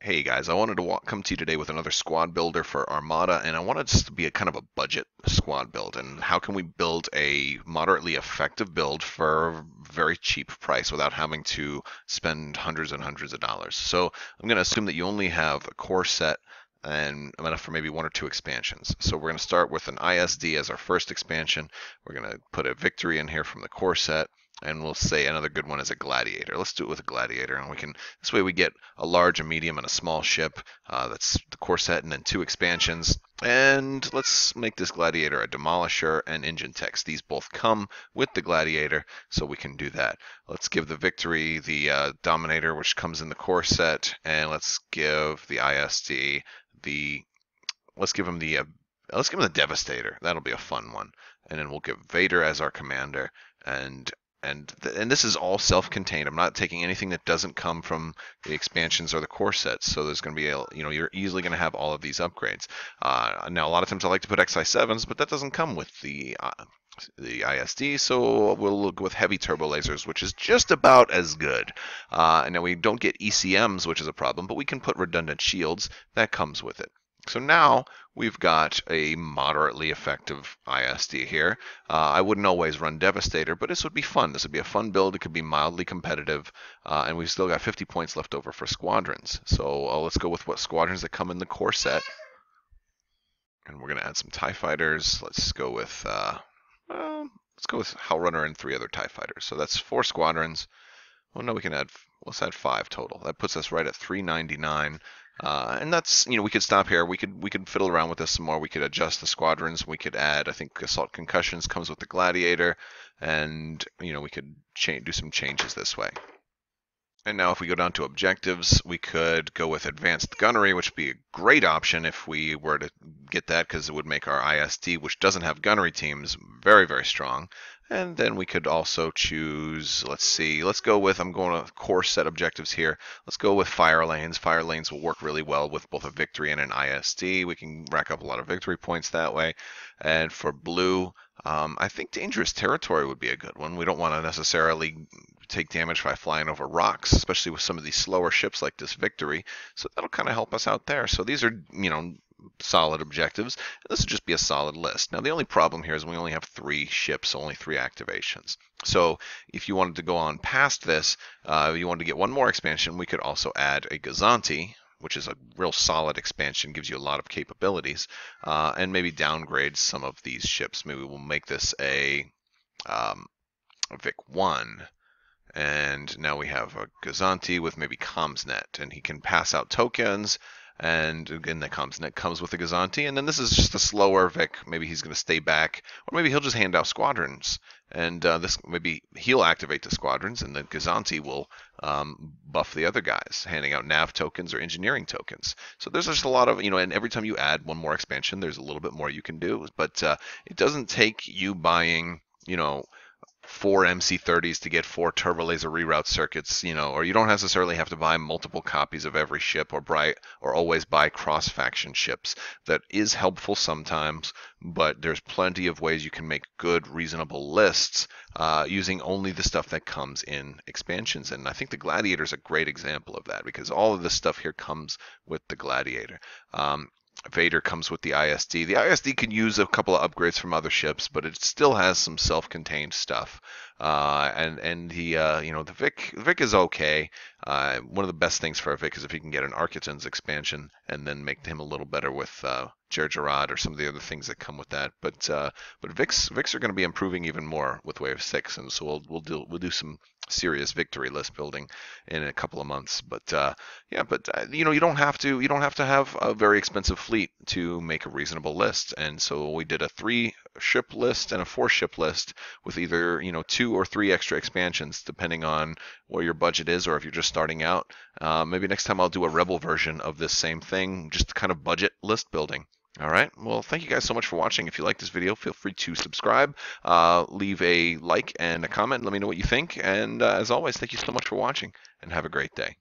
Hey guys, I wanted to come to you today with another squad builder for Armada, and I wanted this to be a kind of a budget squad build. And how can we build a moderately effective build for a very cheap price without having to spend hundreds and hundreds of dollars? So I'm going to assume that you only have a core set and enough for maybe one or two expansions. So we're going to start with an ISD as our first expansion. We're going to put a victory in here from the core set. And we'll say another good one is a gladiator. Let's do it with a gladiator, and we can this way we get a large, a medium, and a small ship. That's the core set, and then two expansions. And let's make this gladiator a demolisher and engine techs. These both come with the gladiator, so we can do that. Let's give the victory the dominator, which comes in the core set, and let's give the ISD the let's give him the devastator. That'll be a fun one. And then we'll give Vader as our commander, and and this is all self-contained. I'm not taking anything that doesn't come from the expansions or the core sets. So there's going to be you're easily going to have all of these upgrades. Now a lot of times I like to put XI7s, but that doesn't come with the ISD, so we'll go with heavy turbo lasers, which is just about as good. And now we don't get ECMs, which is a problem, but we can put redundant shields. That comes with it. So now we've got a moderately effective ISD here. I wouldn't always run Devastator, but this would be fun. This would be a fun build. It could be mildly competitive, and we've still got 50 points left over for squadrons. So let's go with what squadrons that come in the core set. And we're going to add some TIE fighters. Let's go with Howlrunner and 3 other TIE fighters. So that's 4 squadrons. Well, no, let's add 5 total. That puts us right at 399. And that's, we could stop here. We could fiddle around with this some more. We could adjust the squadrons. We could add, I think, Assault Concussions comes with the Gladiator, and we could do some changes this way. And now if we go down to objectives, we could go with advanced gunnery, which would be a great option if we were to get that, because it would make our ISD, which doesn't have gunnery teams, very, very strong. And then we could also choose, let's go with, I'm going to core set objectives here. Let's go with fire lanes. Fire lanes will work really well with both a victory and an ISD. We can rack up a lot of victory points that way. And for blue, I think dangerous territory would be a good one. We don't want to necessarily take damage by flying over rocks, especially with some of these slower ships like this victory. So that'll kind of help us out there. So these are, solid objectives. This would just be a solid list. Now the only problem here is we only have 3 ships, only 3 activations. So if you wanted to go on past this, you wanted to get one more expansion, we could also add a Gazanti, which is a real solid expansion, gives you a lot of capabilities, and maybe downgrade some of these ships. Maybe we'll make this a Vic 1. And now we have a Gazanti with maybe CommsNet, and he can pass out tokens. And again, the CommsNet comes with the Gazanti, and then this is just a slower Vic. Maybe he's going to stay back, or maybe he'll just hand out squadrons. And maybe he'll activate the squadrons, and the Gazanti will buff the other guys, handing out nav tokens or engineering tokens. So there's just a lot of, and every time you add one more expansion, there's a little bit more you can do. But it doesn't take you buying, 4 MC30s to get 4 turbo laser reroute circuits, or you don't necessarily have to buy multiple copies of every ship or always buy cross-faction ships. That is helpful sometimes, but there's plenty of ways you can make good, reasonable lists using only the stuff that comes in expansions. And I think the Gladiator is a great example of that, because all of this stuff here comes with the Gladiator. Vader comes with the ISD. The ISD can use a couple of upgrades from other ships, but it still has some self-contained stuff. And the Vic is okay. One of the best things for a Vic is if you can get an Architon's expansion and then make him a little better with Jerjerrod or some of the other things that come with that. But Vics are going to be improving even more with Wave 6, and so we'll do some serious victory list building in a couple of months. But you don't have to have a very expensive fleet to make a reasonable list. And so we did a 3-ship list and a 4-ship list with either 2 or 3 extra expansions depending on what your budget is, or if you're just starting out. Maybe next time I'll do a Rebel version of this same thing, just kind of budget list building. All right. Well, thank you guys so much for watching. If you like this video, feel free to subscribe, leave a like and a comment. Let me know what you think. And as always, thank you so much for watching, and have a great day.